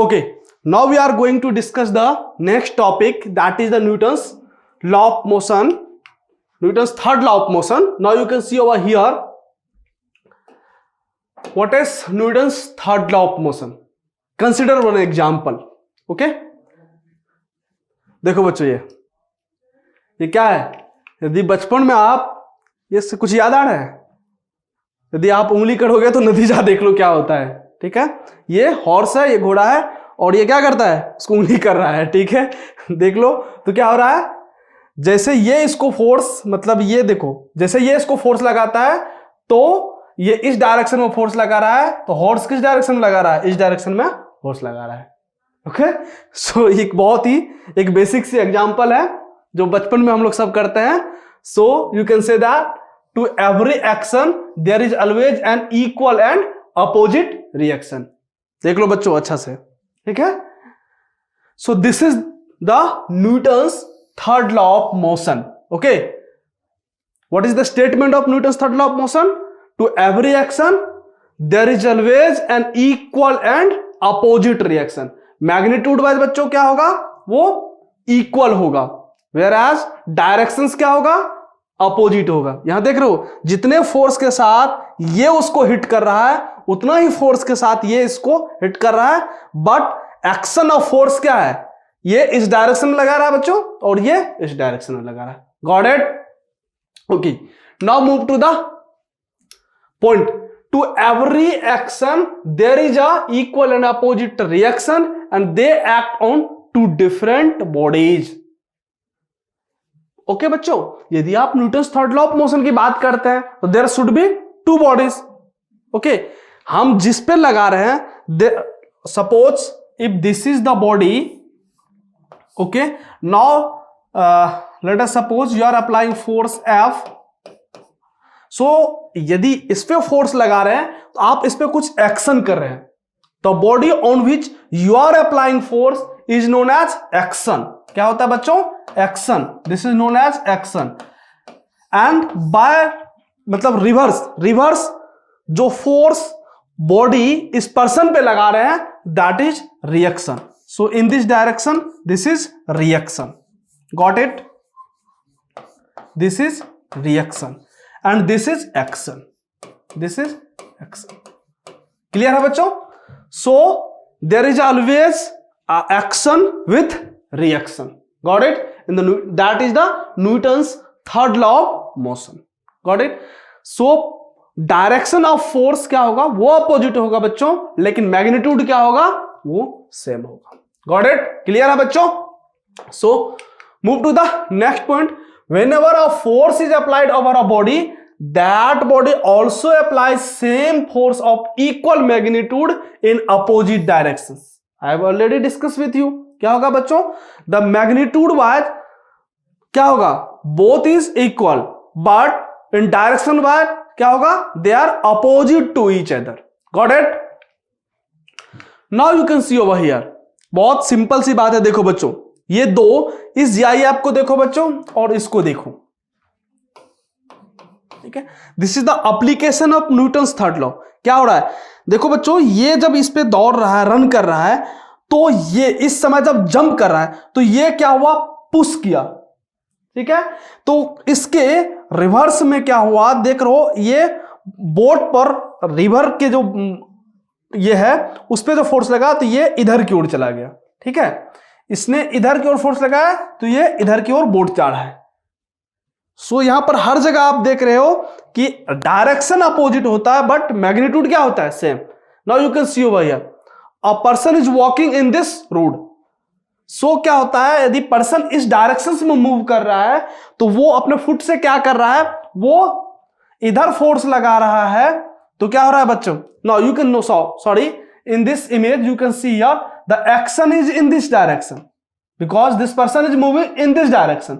Okay, now we are going to discuss the next topic, that is the Newton's law of motion, Newton's third law of motion. Now you can see over here, what is Newton's third law of motion? Consider one example. Okay, देखो बच्चों, ये क्या है? यदि बचपन में आप ये से कुछ याद आ रहा है, यदि आप उंगली करोगे तो नतीजा देख लो क्या होता है। ठीक है, ये हॉर्स है, ये घोड़ा है, और ये क्या करता है, उसको उंगली कर रहा है। ठीक है, देख लो तो क्या हो रहा है, जैसे ये इसको फोर्स, मतलब ये देखो, जैसे ये इसको फोर्स लगाता है तो ये इस डायरेक्शन में फोर्स लगा रहा है, तो हॉर्स किस डायरेक्शन में लगा रहा है, इस डायरेक्शन में फोर्स लगा रहा है। ओके, सो एक बहुत ही एक बेसिक सी एग्जांपल है जो बचपन में हम लोग सब करते हैं। So you can say that to every action there is always an equal and opposite reaction. देख लो बच्चों अच्छा से। ठीक है, so this is the Newton's third law of motion. Okay, what is the statement of Newton's third law of motion? To every action there is always an equal and opposite reaction. Magnitude wise बच्चों क्या होगा, वो equal होगा, where as directions क्या होगा, opposite होगा। यहां देख रहे हो, जितने फोर्स के साथ ये उसको हिट कर रहा है उतना ही फोर्स के साथ ये इसको हिट कर रहा है, बट एक्शन ऑफ फोर्स क्या है, ये इस डायरेक्शन में लगा रहा है बच्चों और ये इस डायरेक्शन में लगा रहा है। Got it? Okay, now move to the point. To every action there is a equal and opposite reaction and they act on two different bodies. Okay बच्चों, यदि आप Newton's third law of motion की बात करते हैं तो there should be two bodies. Okay, हम जिस पे लगा रहे हैं, suppose if this is the body, okay, now let us suppose you are applying force F। So यदि इस पे फोर्स लगा रहे हैं तो आप इस पे कुछ एक्शन कर रहे हैं, तो body on which you are applying force is known as action. क्या होता है बच्चों? Action. This is known as action. And by मतलब रिवर्स जो फोर्स बॉडी इस पर्सन पे लगा रहे हैं that is reaction. So in this direction this is reaction. Got it? This is reaction and this is action. This is action. Clear है बच्चों? So there is always action with reaction. Got it? That is the Newton's third law of motion. Got it? So direction of force क्या होगा, वो opposite होगा बच्चों, लेकिन magnitude क्या होगा, वो same होगा। Got it? Clear है बच्चों? So move to the next point. Whenever a force is applied over a body, that body also applies same force of equal magnitude in opposite directions. I have already discussed with you. क्या होगा बच्चों? The magnitude wise क्या होगा? Both is equal, but in direction wise क्या होगा? They are opposite to each other. Got it? Now you can see over here. बहुत simple सी बात है। देखो बच्चों, ये दो, इस जीआई आपको देखो बच्चों और इसको देखो। ठीक है, this is the application of Newton's third law. क्या हो रहा है देखो बच्चों, ये जब इस पे दौड़ रहा है, रन कर रहा है, तो ये इस समय जब जंप कर रहा है तो ये क्या हुआ, पुश किया। ठीक है, तो इसके रिवर्स में क्या हुआ, देख रहे हो, ये बोट पर रिवर के जो ये है उस पे जो फोर्स लगा तो ये इधर की ओर चला गया। ठीक है, इसने इधर की ओर फोर्स लगाया तो ये इधर की ओर बोट चढ़ा है। सो यहां पर हर जगह आप देख रहे हो कि डायरेक्शन अपोजिट होता है बट मैग्नीट्यूड क्या होता है, same. Now you can see over here, a person is walking in this road. So क्या होता है, यदि पर्सन इस डायरेक्शन में मूव कर रहा है तो वो अपने फुट से क्या कर रहा है, वो इधर फोर्स लगा रहा है, तो क्या हो रहा है बच्चों? Now you can know, sorry, in this image you can see here the action is in this direction because this person is moving in this direction.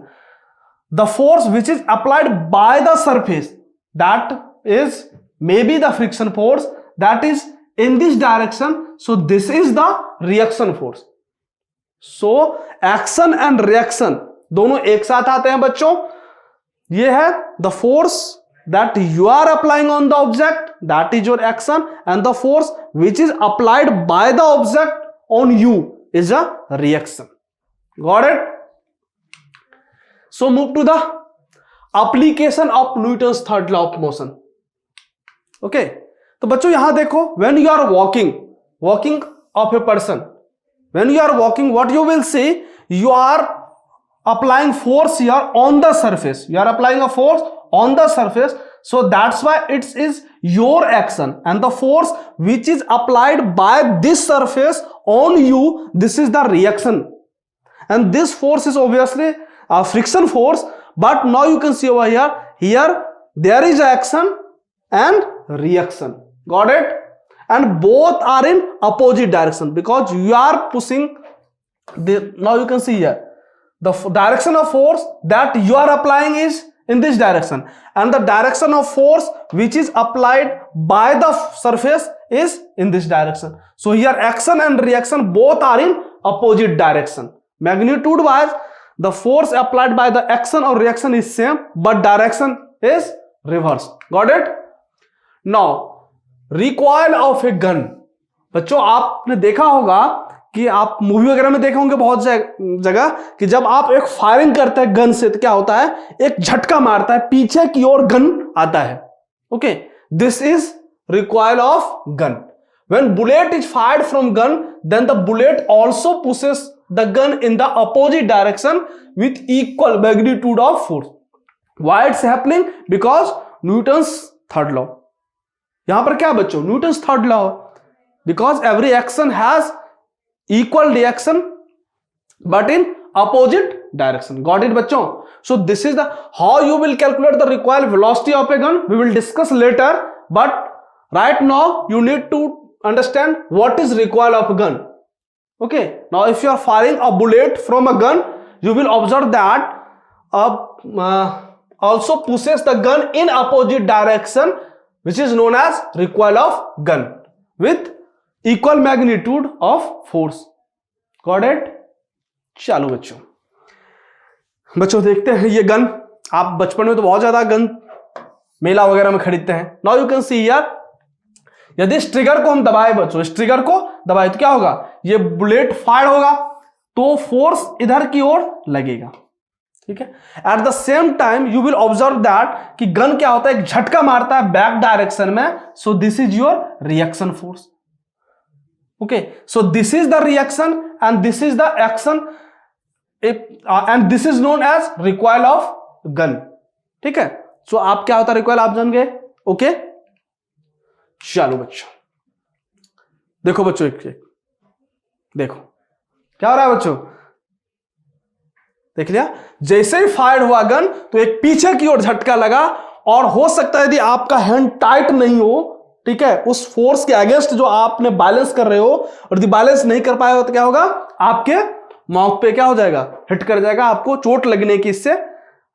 The force which is applied by the surface, that is maybe the friction force, that is in this direction. So this is the reaction force. So action and reaction दोनों एक साथ आते हैं बच्चों। ये है the force that you are applying on the object, that is your action, and the force which is applied by the object on you is a reaction. Got it? So move to the application of Newton's third law of motion. Okay, तो बच्चों यहां देखो, when you are walking of a person, when you are walking, what you will see, you are applying force here on the surface. You are applying a force on the surface, so that's why it is your action, and the force which is applied by this surface on you, this is the reaction, and this force is obviously a friction force. But now you can see over here there is action and reaction. Got it? And both are in opposite direction, because you are pushing now you can see here the direction of force that you are applying is in this direction, and the direction of force which is applied by the surface is in this direction. So here action and reaction both are in opposite direction. Magnitude wise, the force applied by the action or reaction is same, but direction is reversed. Got it? Now recoil of a gun. बच्चों आपने देखा होगा कि आप movie वगैरह में देखे होंगे बहुत जगह कि जब आप एक फायरिंग करते हैं गन से तो क्या होता है, एक झटका मारता है, पीछे की ओर गन आता है. Okay, this is recoil of gun. When bullet is fired from gun, then the bullet also pushes the gun in the opposite direction with equal magnitude of force. Why it's happening? Because Newton's third law. यहां पर क्या बच्चों? Newton's third law. Because every action has equal reaction but in opposite direction. Got it bachcho? So this is the how you will calculate the recoil velocity of a gun. We will discuss later, but right now you need to understand what is recoil of a gun. Okay, now if you are firing a bullet from a gun, you will observe that also pushes the gun in opposite direction, which is known as recoil of gun with equal magnitude of force. Got it? चलो बच्चों देखते हैं ये gun. आप बचपन में तो बहुत ज्यादा गन मेला वगैरह में खरीदते हैं. Now you can see here, यदि इस ट्रिगर को हम दबाए बच्चों, इस ट्रिगर को दबाए तो क्या होगा, ये बुलेट फायर होगा तो फोर्स इधर की ओर लगेगा. ठीक है. At the same time you will observe that कि गन क्या होता है, एक झटका मारता है बैक डायरेक्शन में. सो this is your reaction force. Okay, so this is the reaction and this is the action, and this is known as recoil of gun. ठीक है. So आप क्या होता है recoil आप जान गए. ओके, चलो बच्चों देखो बच्चों, एक देखो क्या हो रहा है बच्चों. देख लिया, जैसे ही फायर हुआ गन तो एक पीछे की ओर झटका लगा, और हो सकता है यदि आपका हैंड टाइट नहीं हो, ठीक है, उस फोर्स के अगेंस्ट जो आपने बैलेंस कर रहे हो, और यदि बैलेंस नहीं कर पाए हो तो क्या होगा, आपके माउथ पे क्या हो जाएगा, हिट कर जाएगा, आपको चोट लगने की, इससे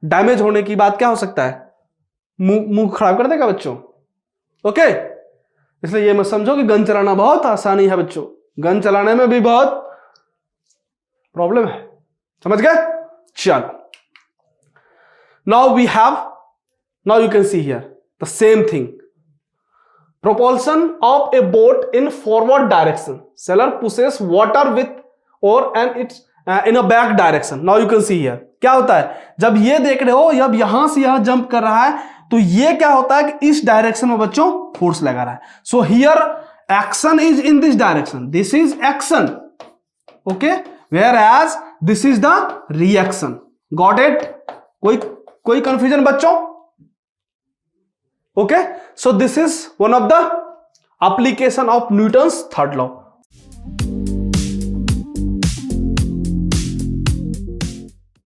डैमेज होने की बात क्या हो सकता है, मुंह खराब कर देगा बच्चों. ओके, इसलिए ये मत समझो कि गन चलाना बहुत आसानी है बच्चों. गन चलाने में भी बहुत प्रॉब्लम है. समझ गए? चलो, now you can see here the same thing. Propulsion of a boat in forward direction. Sailor pushes water with or and it's in a back direction. Now you can see here. क्या होता है, जब ये देख रहे हो, जब यहां से यहां जंप कर रहा है तो ये क्या होता है कि इस डायरेक्शन में बच्चों फोर्स लगा रहा है. So here action is in this direction. This is action. Okay, whereas this is the reaction. Got it? कोई कंफ्यूजन बच्चों? Okay, so this is one of the application of Newton's third law.